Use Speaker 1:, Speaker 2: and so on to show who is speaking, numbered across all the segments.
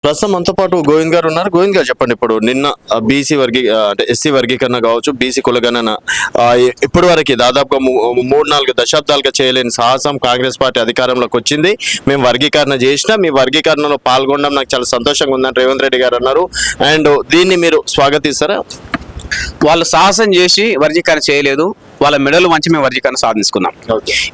Speaker 1: ప్రస్తుతం మనతో పాటు గోవింద్ గారు ఉన్నారు. గోవింద్ గారు చెప్పండి, ఇప్పుడు నిన్న బీసీ అంటే ఎస్సీ వర్గీకరణ కావచ్చు, బీసీ కులగణన ఇప్పటి వరకు దాదాపుగా 3-4 దశాబ్దాలుగా చేయలేని సాహసం కాంగ్రెస్ పార్టీ అధికారంలోకి వచ్చింది. మేము వర్గీకరణ చేసినా, మీ వర్గీకరణలో పాల్గొనడం నాకు చాలా సంతోషంగా ఉందని రేవంత్ రెడ్డి గారు అన్నారు. అండ్ దీన్ని మీరు స్వాగతిస్తారా?
Speaker 2: వాళ్ళు సాహసం చేసి వర్గీకరణ చేయలేదు, వాళ్ళ మెడలు మంచి మేము వర్గీకరణ సాధించుకున్నాం.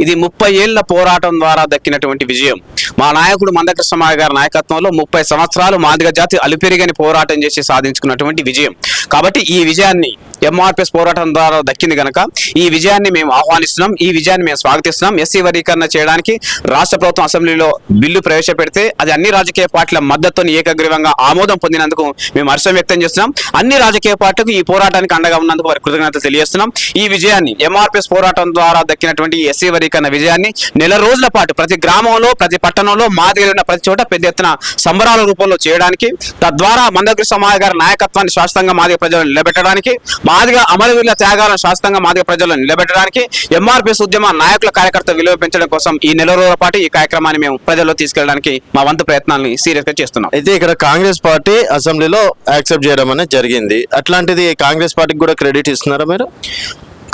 Speaker 2: ఇది 30 ఏళ్ల పోరాటం ద్వారా దక్కినటువంటి విజయం. మా నాయకుడు మందకృష్ణమాయ గారి నాయకత్వంలో 30 సంవత్సరాలు మాదిగ జాతి అలుపెరిగని పోరాటం చేసి సాధించుకున్నటువంటి విజయం. కాబట్టి ఈ విజయాన్ని ఎంఆర్పిఎస్ పోరాటం ద్వారా దక్కింది కనుక ఈ విజయాన్ని మేము ఆహ్వానిస్తున్నాం, ఈ విజయాన్ని మేము స్వాగతిస్తున్నాం. ఎస్సీ వర్గీకరణ చేయడానికి రాష్ట్ర ప్రభుత్వం అసెంబ్లీలో బిల్లు ప్రవేశపెడితే అది అన్ని రాజకీయ పార్టీల మద్దతుతో ఏకగ్రీవంగా ఆమోదం పొందినందుకు మేము హర్షం వ్యక్తం చేస్తున్నాం. అన్ని రాజకీయ పార్టీలకు ఈ పోరాటానికి అండగా ఉన్నందుకు వారి కృతజ్ఞతలు తెలియజేస్తున్నాం. ఈ విజయాన్ని ఎంఆర్పిఎస్ పోరాటం ద్వారా దక్కినటువంటి ఎస్సీ వర్గీకరణ విజయాన్ని నెల రోజుల పాటు ప్రతి గ్రామంలో, ప్రతి పట్టణంలో, మాదిగలు ఉన్న ప్రతి చోట పెద్ద ఎత్తున సంబరాల రూపంలో చేయడానికి, తద్వారా మందకృష్ణమాయ గారి నాయకత్వాన్ని శాశ్వతంగా మాదిగ ప్రజలను నిలబెట్టడానికి, మాదిగ అమరవీరుల త్యాగాలను శాశ్వతంగా మాదిగ ప్రజలను నిలబెట్టడానికి, ఎంఆర్పిఎస్ ఉద్యమ నాయకుల కార్యకర్త విలువ పెంచడం కోసం ఈ నెల రోజుల పాటు ఈ కార్యక్రమాన్ని మేము ప్రజల్లో తీసుకెళ్ళడానికి మా వంతు ప్రయత్నాలను సీరియస్ గా చేస్తున్నాం.
Speaker 1: అయితే ఇక్కడ కాంగ్రెస్ పార్టీ అసెంబ్లీలో యాక్సెప్ట్ చేయడం అనేది జరిగింది. అట్లాంటిది కాంగ్రెస్ పార్టీకి కూడా క్రెడిట్ ఇస్తున్నారా మీరు?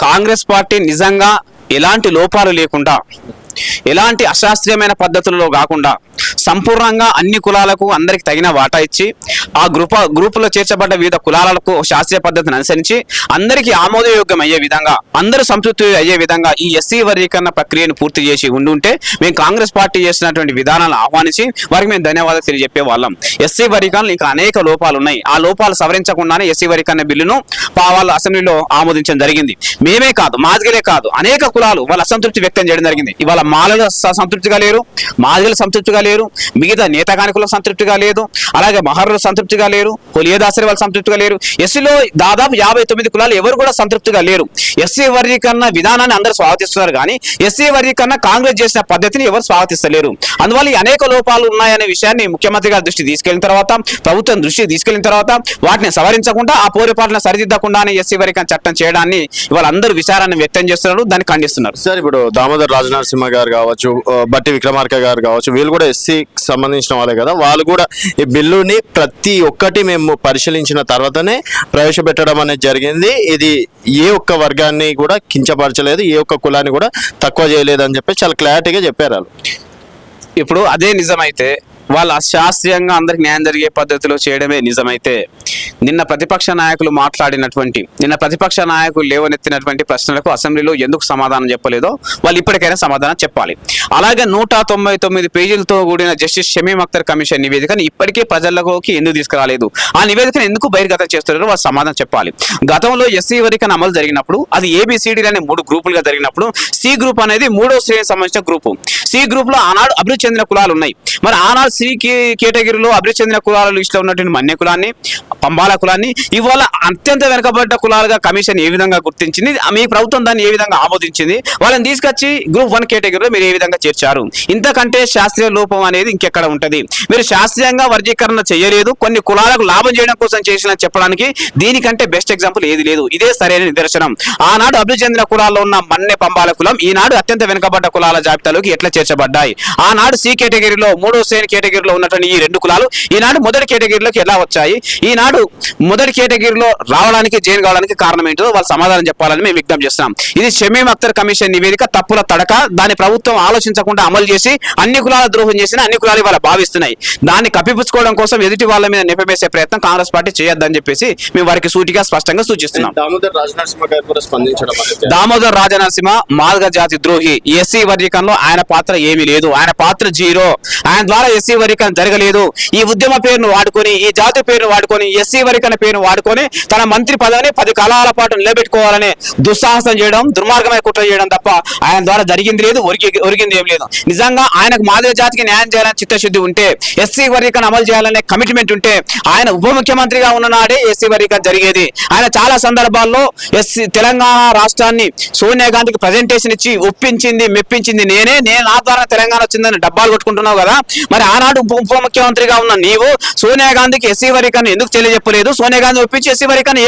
Speaker 2: కాంగ్రెస్ పార్టీ నిజంగా ఎలాంటి లోపాలు లేకుండా, ఎలాంటి అశాస్త్రీయమైన పద్ధతులలో కాకుండా సంపూర్ణంగా అన్ని కులాలకు అందరికి తగిన వాటా ఇచ్చి ఆ గ్రూపులో చేర్చబడ్డ వివిధ కులాలకు శాస్త్రీయ పద్ధతిని అనుసరించి అందరికీ ఆమోదయోగ్యం అయ్యే విధంగా, అందరూ సంతృప్తి అయ్యే విధంగా ఈ ఎస్సీ వర్గీకరణ ప్రక్రియను పూర్తి చేసి ఉండుంటే మేము కాంగ్రెస్ పార్టీ చేసినటువంటి విధానాలను ఆహ్వానించి వారికి మేము ధన్యవాదాలు తెలియజెప్పే వాళ్ళం. ఎస్సీ వర్గీకరణలో ఇంకా అనేక లోపాలు ఉన్నాయి. ఆ లోపాలు సవరించకుండానే ఎస్సీ వర్గీకరణ బిల్లును వాళ్ళ అసెంబ్లీలో ఆమోదించడం జరిగింది. మేమే కాదు, మాదిగలే కాదు, అనేక కులాలు వాళ్ళ అసంతృప్తి వ్యక్తం చేయడం జరిగింది. ఇవాళ మాలలు సంతృప్తిగా లేరు, మాదిగలు సంతృప్తిగా లేరు, మిగతా నేతగానికులకు సంతృప్తిగా లేదు, అలాగే మహర్లు సంతృప్తిగా లేరు, కొలియదాసరి వాళ్ళు సంతృప్తిగా లేరు. ఎస్సీలో దాదాపు 59 కులాలు ఎవరు కూడా సంతృప్తిగా లేరు. ఎస్సీ వర్గీకరణ విధానాన్ని అందరూ స్వాగతిస్తున్నారు, కానీ ఎస్సీ వర్గీకరణ కాంగ్రెస్ చేసిన పద్ధతిని ఎవరు స్వాగతిస్తలేరు. అందువల్ల ఈ అనేక లోపాలు ఉన్నాయనే విషయాన్ని ముఖ్యమంత్రి గారి దృష్టి తీసుకెళ్లిన తర్వాత, ప్రభుత్వం దృష్టి తీసుకెళ్లిన తర్వాత వాటిని సవరించకుండా, ఆ పోరుపాట్లను సరిదిద్దకుండానే ఎస్సీ వర్గీకరణ చట్టం చేయడాన్ని ఇవాళ అందరూ విచారాన్ని వ్యక్తం చేస్తున్నారు, దాన్ని ఖండిస్తున్నారు.
Speaker 1: సార్, ఇప్పుడు దామోదర్ రాజనరసింహ గారు కావచ్చు, బట్టి విక్రమార్క గారు కావచ్చు, వీళ్ళు కూడా ఎస్సీ సంబంధించిన వాళ్ళే కదా, వాళ్ళు కూడా ఈ బిల్లుని ప్రతి ఒక్కటి మేము పరిశీలించిన తర్వాతనే ప్రవేశపెట్టడం అనేది జరిగింది. ఇది ఏ ఒక్క వర్గాన్ని కూడా కించపరచలేదు, ఏ ఒక్క కులాన్ని కూడా తక్కువ చేయలేదు అని చెప్పి చాలా క్లారిటీగా చెప్పారు వాళ్ళు.
Speaker 2: ఇప్పుడు అదే నిజమైతే, వాళ్ళు అశాస్త్రీయంగా అందరికి న్యాయం జరిగే పద్ధతిలో చేయడమే నిజమైతే, నిన్న ప్రతిపక్ష నాయకులు లేవనెత్తినటువంటి ప్రశ్నలకు అసెంబ్లీలో ఎందుకు సమాధానం చెప్పలేదో వాళ్ళు ఇప్పటికైనా సమాధానం చెప్పాలి. అలాగే 199 పేజీలతో కూడిన జస్టిస్ షమీం అఖ్తర్ కమిషన్ నివేదికను ఇప్పటికే ప్రజల్లోకి ఎందుకు తీసుకురాలేదు, ఆ నివేదికను ఎందుకు బహిర్గతం చేస్తున్నారో వాళ్ళు సమాధానం చెప్పాలి. గతంలో ఎస్సీ వర్గీకరణ అమలు జరిగినప్పుడు అది ఏబిసిడి అనే 3 గ్రూపులుగా జరిగినప్పుడు సి గ్రూప్ అనేది 3వ శ్రేణికి సంబంధించిన గ్రూపు. సి గ్రూప్ లో ఆనాడు అభివృద్ధి చెందిన కులాలు ఉన్నాయి. మరి ఆనాడు సి కేటగిరీలో అభివృద్ధి చెందిన కులాల లిస్టులో ఉన్నటువంటి మన్య కులాన్ని, పంబాల కులాన్ని ఇవాళ అత్యంత వెనుకబడ్డ కులాలుగా కమిషన్ ఏ విధంగా గుర్తించింది, మీ ప్రభుత్వం దాన్ని ఏ విధంగా ఆమోదించింది, వాళ్ళని తీసుకొచ్చి గ్రూప్ 1 కేటగిరీలో మీరు ఏ విధంగా చేర్చారు? ఇంతకంటే శాస్త్రీయ లోపం అనేది ఇంకెక్కడ ఉంటది? మీరు శాస్త్రీయంగా వర్గీకరణ చేయలేదు, కొన్ని కులాలకు లాభం చేయడం కోసం చేసిన చెప్పడానికి దీనికంటే బెస్ట్ ఎగ్జాంపుల్ ఏది లేదు. ఇదే సరైన నిదర్శనం. ఆనాడు అభివృద్ధి చెందిన కులాల్లో ఉన్న మన్నె పంబాల కులం ఈనాడు అత్యంత వెనుకబడ్డ కులాల జాబితాలోకి ఎట్లా చేర్చబడ్డాయి? ఆనాడు సి కేటగిరీలో 3వ శ్రేణి కేటగిరీలో ఉన్నటువంటి ఈ 2 కులాలు ఈనాడు మొదటి కేటగిరీలోకి ఎలా వచ్చాయి? ఈనాడు మొదటి కేటగిరీలో రావడానికి, జైన్ కావడానికి కారణం ఏంటో వాళ్ళు సమాధానం చెప్పాలని మేము విజ్ఞప్తి చేస్తున్నాం. ఇది షమీం అఖ్తర్ కమిషన్ నివేదిక తప్పుల తడక. దాని ప్రభుత్వం ఆలోచించకుండా అమలు చేసి అన్ని కులాల ద్రోహం చేసిన అన్ని కులాలు ఇవాళ భావిస్తున్నాయి. దాన్ని కప్పిపుచ్చుకోవడం కోసం ఎదుటి వాళ్ళ మీద నెపవేసే ప్రయత్నం కాంగ్రెస్ పార్టీ చేయొద్దని చెప్పేసి మేము వారికి సూటిగా స్పష్టంగా సూచిస్తున్నాం.
Speaker 1: దామోదర్ రాజనరసింహ గారు కూడా స్పందించడం,
Speaker 2: దామోదర్ రాజనరసింహ మాదిగ జాతి ద్రోహి. ఎస్సీ వర్గీకరణలో ఆయన పాత్ర ఏమీ లేదు, ఆయన పాత్ర 0. ఆయన ద్వారా ఎస్సీ వర్గీకరణ జరగలేదు. ఈ ఉద్యమ పేరును వాడుకొని, ఈ జాతి పేరును వాడుకొని, ఎస్సీ వర్గీకరణ పేరును వాడుకొని తన మంత్రి పదవిని 10 కాలాల పాటు నిలబెట్టుకోవాలనే దుస్సాహసం చేయడం, దుర్మార్గమైన కుట్ర చేయడం తప్ప ఆయన ద్వారా జరిగింది లేదు, ఒరిగింది ఏం లేదు. నిజంగా ఆయనకు మాదిగ జాతికి న్యాయం చేయాలని చిత్తశుద్ధి ఉంటే, ఎస్సీ వర్గీకరణ అమలు చేయాలనే కమిట్మెంట్ ఉంటే ఆయన ఉప ముఖ్యమంత్రిగా ఉన్న నాడే ఎస్సీ వర్గీకరణ జరిగేది. ఆయన చాలా సందర్భాల్లో తెలంగాణ రాష్ట్రాన్ని సోనియా గాంధీకి ప్రజెంటేషన్ ఇచ్చి ఒప్పించింది, మెప్పించింది నేను నా ద్వారా తెలంగాణ వచ్చిందని డబ్బాలు కొట్టుకుంటున్నావు కదా, మరి ఆనాడు ఆనాడు ఉప ముఖ్యమంత్రిగా ఉన్న నీవు సోనియా గాంధీకి ఎస్సీ వర్గీకరణ ఎందుకు తెలియజెప్పలేదు? సోనియా గాంధీ ఒప్పించి ఎస్సీ వర్గీకరణ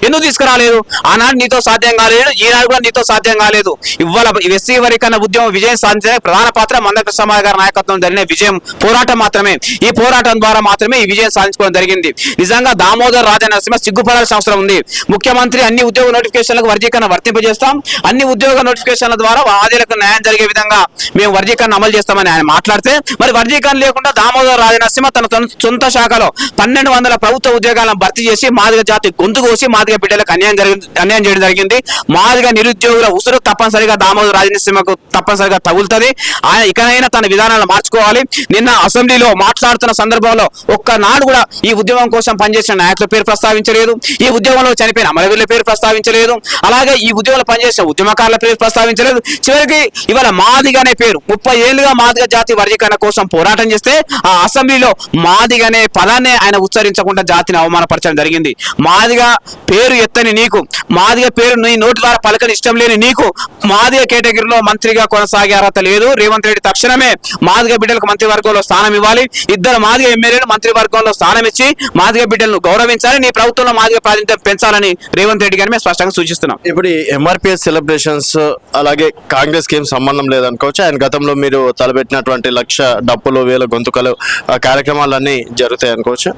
Speaker 2: ఎందుకు తీసుకురాలేదు? ఆనాడు నీతో సాధ్యం కాలేదు, ఈనాడు కూడా నీతో సాధ్యం కాలేదు. ఇవాళ ఎస్సీ వర్గీకరణ ఉద్యమం విజయం సాధించడానికి ప్రధాన పాత్ర మందకృష్ణ సమాజ్ గారి నాయకత్వం జరిగిన పోరాటం మాత్రమే. ఈ పోరాటం ద్వారా మాత్రమే ఈ విజయం సాధించుకోవడం జరిగింది. నిజంగా దామోదర్ రాజనరసింహ సిగ్గుపడాల్సిన అవసరం ఉంది. ముఖ్యమంత్రి అన్ని ఉద్యోగ నోటిఫికేషన్లకు వర్గీకరణ వర్తింపజేస్తాం, అన్ని ఉద్యోగ నోటిఫికేషన్ల ద్వారా ఆదిలకు న్యాయం జరిగే విధంగా మేము వర్గీకరణ అమలు చేస్తామని ఆయన మాట్లాడితే, మరి వర్గీకరణ లేకుండా దామోదర్ రాజనరసింహ తన సొంత శాఖలో 1200 ప్రభుత్వ ఉద్యోగాలను భర్తీ చేసి మాదిగ జాతి గొంతు కోసి మాదిగ బిడ్డలకు అన్యాయం చేయడం జరిగింది. మాదిగ నిరుద్యోగుల ఉసురు తప్పనిసరిగా దామోదర్ రాజనరసింహకు తప్పనిసరిగా తగులుతుంది. ఆయన ఇకనైనా తన విధానాలను మార్చుకోవాలి. నిన్న అసెంబ్లీలో మాట్లాడుతున్న సందర్భంలో ఒక్కనాడు కూడా ఈ ఉద్యమం కోసం పనిచేసిన నాయకుల పేరు ప్రస్తావించలేదు, ఈ ఉద్యమంలో చనిపోయిన అమరవీరుల పేరు ప్రస్తావించలేదు, అలాగే ఈ ఉద్యమంలో పనిచేసిన ఉద్యమకారుల పేరు ప్రస్తావించలేదు. చివరికి ఇవాళ మాదిగ అనే పేరు 30 ఏళ్లుగా మాదిగ జాతి వర్గీకరణ కోసం పోరాటం చేస్తే ఆ అసెంబ్లీలో మాదిగ అనే పదాన్ని ఆయన ఉచ్చరించకుండా జాతిని అవమానపరచడం జరిగింది. మాదిగ పేరు ఎత్తని నీకు, మాదిగ పేరు నీ నోటి ద్వారా పలకని ఇష్టం లేని నీకు మాదిగ కేటగిరీలో మంత్రిగా కొనసాగే అర్హత లేదు. రేవంత్ రెడ్డి తక్షణమే మాదిగ బిడ్డలకు మంత్రివర్గంలో స్థానం ఇవ్వాలి. 2 మాదిగ ఎమ్మెల్యేలు మంత్రివర్గంలో స్థానం ఇచ్చి మాదిగ బిడ్డలను గౌరవించాలి. నీ ప్రభుత్వంలో మాదిగ ప్రాతినిధ్యం పెంచాలని రేవంత్ రెడ్డి గారిని మేము స్పష్టంగా సూచిస్తున్నాం.
Speaker 1: ఇప్పుడు ఎంఆర్పిఎస్ సెలబ్రేషన్స్ అలాగే కాంగ్రెస్ కి ఏం సంబంధం లేదనుకోవచ్చు. ఆయన గతంలో మీరు తలపెట్టినటువంటి 1,00,000 డప్పులు 1000 గొంతుకలు కార్యక్రమాలన్నీ జరుగుతాయి అనుకోవచ్చు.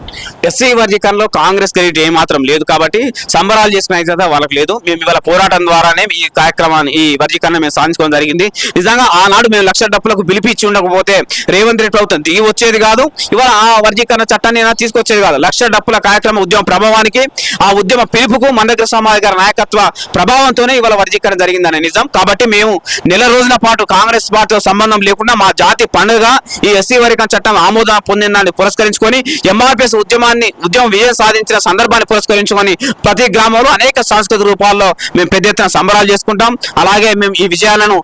Speaker 2: ఎస్సీ వర్గీకరణలో కాంగ్రెస్ క్రెడిట్ ఏమాత్రం లేదు కాబట్టి సంబరాలు చేసుకునే అయితే వాళ్ళకి లేదు. మేము ఇవాళ పోరాటం ద్వారానే ఈ కార్యక్రమాన్ని ఈ వర్గీకరణ మేము సాధించుకోవడం జరిగింది. నిజంగా ఆనాడు మేము 1,00,000 డప్పులకు పిలిపించి ఉండకపోతే రేవంత్ రెడ్డి ప్రభుత్వం దిగి వచ్చేది కాదు, ఇవాళ ఆ వర్గీకరణ చట్టాన్ని తీసుకొచ్చేది కాదు. 1,00,000 డప్పుల కార్యక్రమ ఉద్యమ ప్రభావానికి, ఆ ఉద్యమ పిలుపుకు మందకృష్ణ సమాజ్ గారి నాయకత్వ ప్రభావంతోనే ఇవాళ వర్గీకరణ జరిగిందనే నిజం. కాబట్టి మేము నెల రోజుల పాటు కాంగ్రెస్ పార్టీతో సంబంధం లేకుండా మా జాతి పండుగ ఈ ఎస్సీ వర్గీకరణ చట్టం ఆమోదం పొందిందాన్ని పురస్కరించుకొని ఎంఆర్పిఎస్ ఉద్యమం విజయం సాధించిన సందర్భాన్ని పురస్కరించుకొని ప్రతి గ్రామంలో అనేక సాంస్కృతిక రూపాల్లో మేము పెద్ద ఎత్తున సంబరాలు చేసుకుంటాం. అలాగే మేము ఈ విజయాలను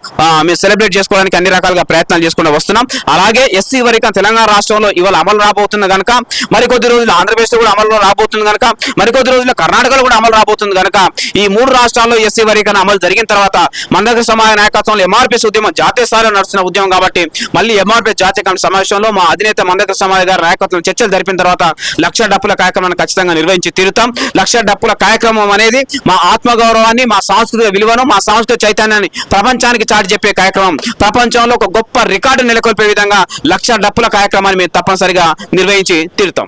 Speaker 2: మేము సెలబ్రేట్ చేసుకోవడానికి అన్ని రకాలుగా ప్రయత్నాలు చేసుకుంటూ వస్తున్నాం. అలాగే ఎస్సీ వర్గీకరణ తెలంగాణ రాష్ట్రంలో ఇవాళ అమలు రాబోతుంది కనుక, మరికొద్ది రోజులు ఆంధ్రప్రదేశ్ లో కూడా అమలు రాబోతుంది కనుక, మరికొద్ది రోజుల్లో కర్ణాటకలో కూడా అమలు రాబోతుంది కనుక, ఈ 3 రాష్ట్రాల్లో ఎస్సీ వర్గీకరణ అమలు జరిగిన తర్వాత మందకృష్ణ సమాజ్ నాయకత్వంలో ఎంఆర్పిఎస్ ఉద్యమం జాతీయ స్థాయిలో నడుస్తున్న ఉద్యమం కాబట్టి మళ్ళీ ఎంఆర్పిఎస్ జాతీయ కమిటీ సమావేశంలో మా అధినేత మందకృష్ణ సమాజ్ గారి నాయకత్వం చర్చలు జరిపిన తర్వాత 1,00,000 డప్పుల కార్యక్రమాన్ని ఖచ్చితంగా నిర్వహించి తీరుతాం. 1,00,000 డప్పుల కార్యక్రమం అనేది మా ఆత్మగౌరవాన్ని, మా సాంస్కృతిక విలువను, మా సాంస్కృతిక చైతన్యాన్ని ప్రపంచానికి చాటి చెప్పే కార్యక్రమం. ప్రపంచంలో ఒక గొప్ప రికార్డు నెలకొల్పే విధంగా 1,00,000 డప్పుల కార్యక్రమాన్ని మేము తప్పనిసరిగా నిర్వహించి తీరుతాం.